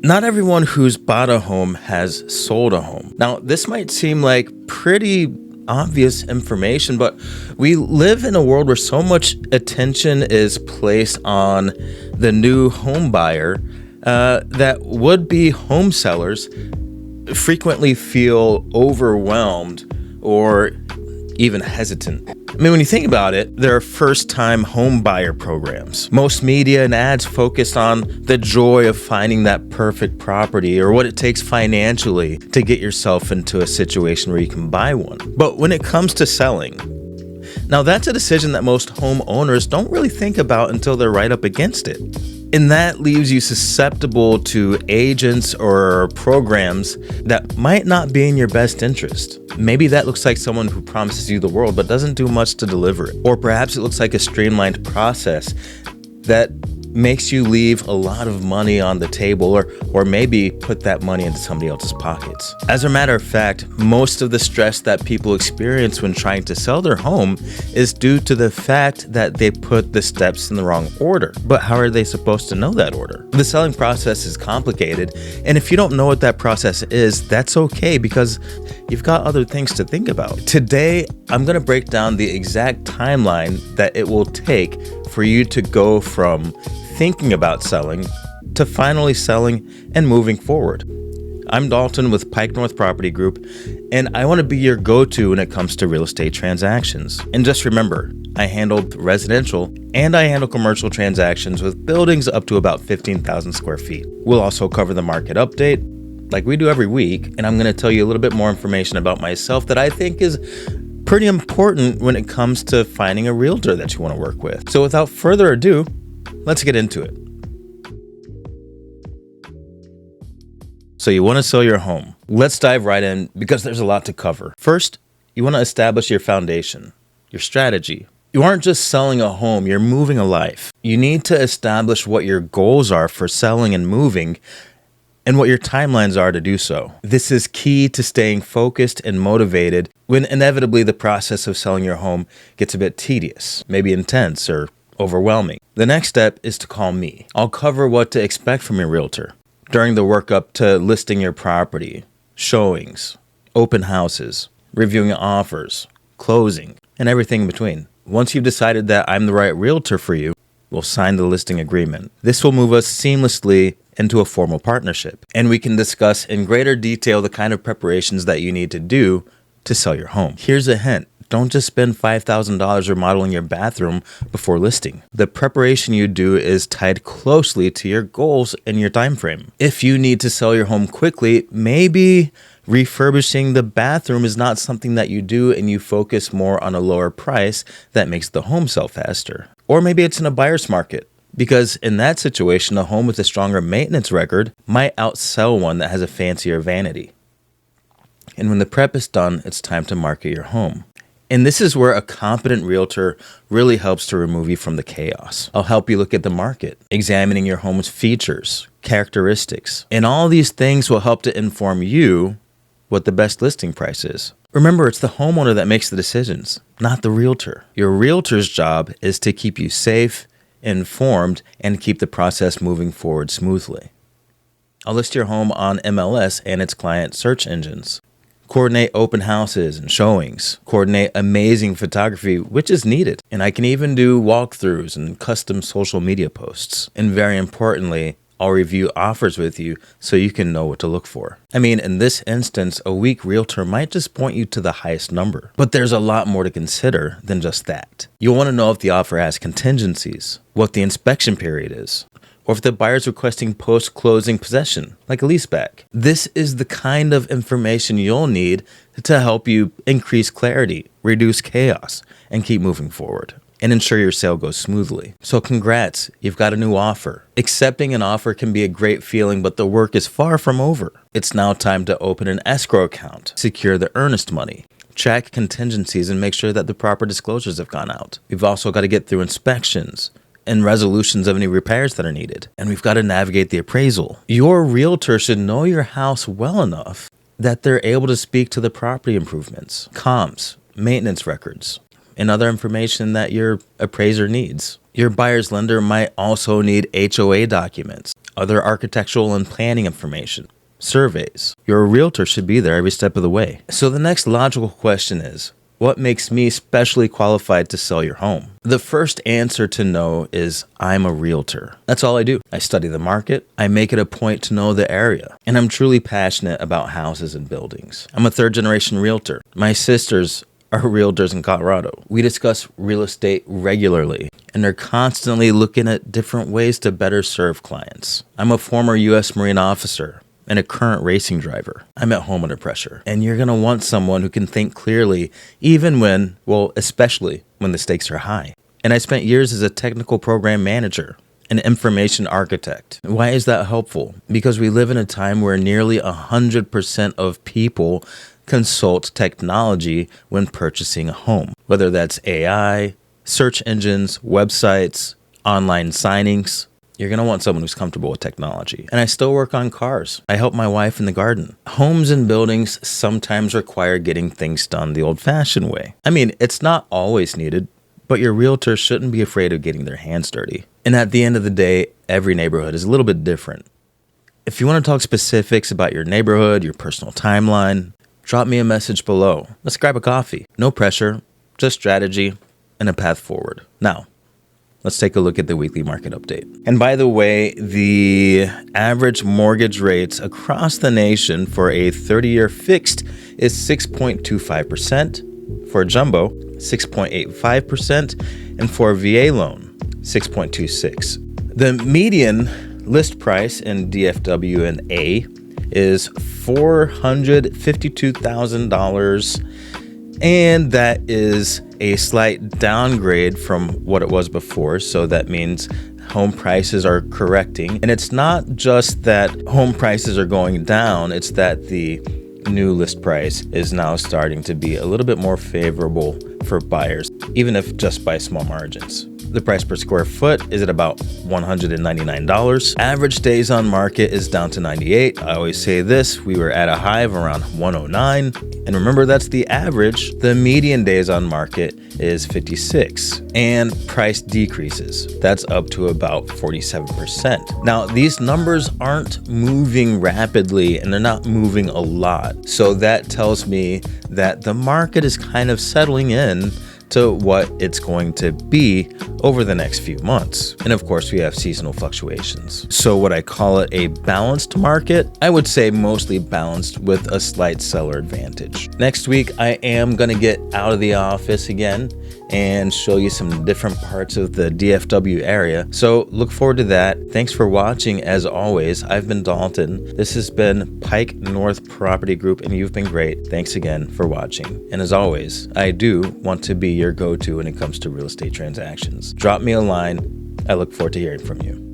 Not everyone who's bought a home has sold a home. Now, this might seem like pretty obvious information, but we live in a world where so much attention is placed on the new home buyer that would-be home sellers frequently feel overwhelmed or even hesitant. I mean, when you think about it, there are first-time home buyer programs. Most media and ads focus on the joy of finding that perfect property or what it takes financially to get yourself into a situation where you can buy one. But when it comes to selling, now that's a decision that most homeowners don't really think about until they're right up against it. And that leaves you susceptible to agents or programs that might not be in your best interest. Maybe that looks like someone who promises you the world but doesn't do much to deliver it. Or perhaps it looks like a streamlined process that makes you leave a lot of money on the table or maybe put that money into somebody else's pockets. As a matter of fact, most of the stress that people experience when trying to sell their home is due to the fact that they put the steps in the wrong order. But how are they supposed to know that order? The selling process is complicated, and if you don't know what that process is, that's okay because you've got other things to think about. Today, I'm going to break down the exact timeline that it will take for you to go from thinking about selling to finally selling and moving forward. I'm Dalton with Pike North Property Group, and I want to be your go-to when it comes to real estate transactions. And just remember, I handle residential and I handle commercial transactions with buildings up to about 15,000 square feet. We'll also cover the market update like we do every week, and I'm going to tell you a little bit more information about myself that I think is pretty important when it comes to finding a realtor that you want to work with. So without further ado, let's get into it. So you want to sell your home. Let's dive right in because there's a lot to cover. First, you want to establish your foundation, your strategy. You aren't just selling a home, you're moving a life. You need to establish what your goals are for selling and moving and what your timelines are to do so. This is key to staying focused and motivated when inevitably the process of selling your home gets a bit tedious, maybe intense or overwhelming. The next step is to call me. I'll cover what to expect from your realtor during the workup to listing your property, showings, open houses, reviewing offers, closing, and everything in between. Once you've decided that I'm the right realtor for you, we'll sign the listing agreement. This will move us seamlessly into a formal partnership, and we can discuss in greater detail the kind of preparations that you need to do to sell your home. Here's a hint. Don't just spend $5,000 remodeling your bathroom before listing. The preparation you do is tied closely to your goals and your time frame. If you need to sell your home quickly, maybe refurbishing the bathroom is not something that you do and you focus more on a lower price that makes the home sell faster. Or maybe it's in a buyer's market, because in that situation, a home with a stronger maintenance record might outsell one that has a fancier vanity. And when the prep is done, it's time to market your home. And this is where a competent realtor really helps to remove you from the chaos. I'll help you look at the market, examining your home's features, characteristics, and all these things will help to inform you what the best listing price is. Remember, it's the homeowner that makes the decisions, not the realtor. Your realtor's job is to keep you safe, informed, and keep the process moving forward smoothly. I'll list your home on MLS and its client search engines. Coordinate open houses and showings. Coordinate amazing photography, which is needed. And I can even do walkthroughs and custom social media posts. And very importantly, I'll review offers with you so you can know what to look for. I mean, in this instance, a weak realtor might just point you to the highest number. But there's a lot more to consider than just that. You'll want to know if the offer has contingencies, what the inspection period is, or if the buyer's requesting post-closing possession, like a leaseback. This is the kind of information you'll need to help you increase clarity, reduce chaos, and keep moving forward, and ensure your sale goes smoothly. So congrats, you've got a new offer. Accepting an offer can be a great feeling, but the work is far from over. It's now time to open an escrow account, secure the earnest money, track contingencies, and make sure that the proper disclosures have gone out. We've also got to get through inspections and resolutions of any repairs that are needed. And we've got to navigate the appraisal. Your realtor should know your house well enough that they're able to speak to the property improvements, comps, maintenance records, and other information that your appraiser needs. Your buyer's lender might also need HOA documents, other architectural and planning information, surveys. Your realtor should be there every step of the way. So the next logical question is, what makes me specially qualified to sell your home? The first answer to know is I'm a realtor. That's all I do. I study the market. I make it a point to know the area. And I'm truly passionate about houses and buildings. I'm a third-generation realtor. My sisters are realtors in Colorado. We discuss real estate regularly, and they're constantly looking at different ways to better serve clients. I'm a former U.S. Marine officer and a current racing driver. I'm at home under pressure. And you're gonna want someone who can think clearly, even when, well, especially when the stakes are high. And I spent years as a technical program manager, an information architect. Why is that helpful? Because we live in a time where nearly 100% of people consult technology when purchasing a home, whether that's AI, search engines, websites, online signings. You're going to want someone who's comfortable with technology. And I still work on cars. I help my wife in the garden. Homes and buildings sometimes require getting things done the old-fashioned way. I mean, it's not always needed, but your realtor shouldn't be afraid of getting their hands dirty. And at the end of the day, every neighborhood is a little bit different. If you want to talk specifics about your neighborhood, your personal timeline, drop me a message below. Let's grab a coffee. No pressure, just strategy and a path forward. Now, let's take a look at the weekly market update. And by the way, the average mortgage rates across the nation for a 30-year fixed is 6.25%, for a jumbo, 6.85%, and for a VA loan, 6.26. The median list price in DFW and A is $452,000, and that is a slight downgrade from what it was before. So that means home prices are correcting. And it's not just that home prices are going down, it's that the new list price is now starting to be a little bit more favorable for buyers, even if just by small margins. The price per square foot is at about $199. Average days on market is down to 98. I always say this, we were at a high of around 109. And remember, that's the average. The median days on market is 56. And price decreases. That's up to about 47%. Now, these numbers aren't moving rapidly and they're not moving a lot. So that tells me that the market is kind of settling in to what it's going to be over the next few months. And of course, we have seasonal fluctuations. So would I call it a balanced market? I would say mostly balanced with a slight seller advantage. Next week, I am gonna get out of the office again and show you some different parts of the DFW area. So look forward to that. Thanks for watching. As always, I've been Dalton. This has been Pike North Property Group, and you've been great. Thanks again for watching. And as always, I do want to be your go-to when it comes to real estate transactions. Drop me a line. I look forward to hearing from you.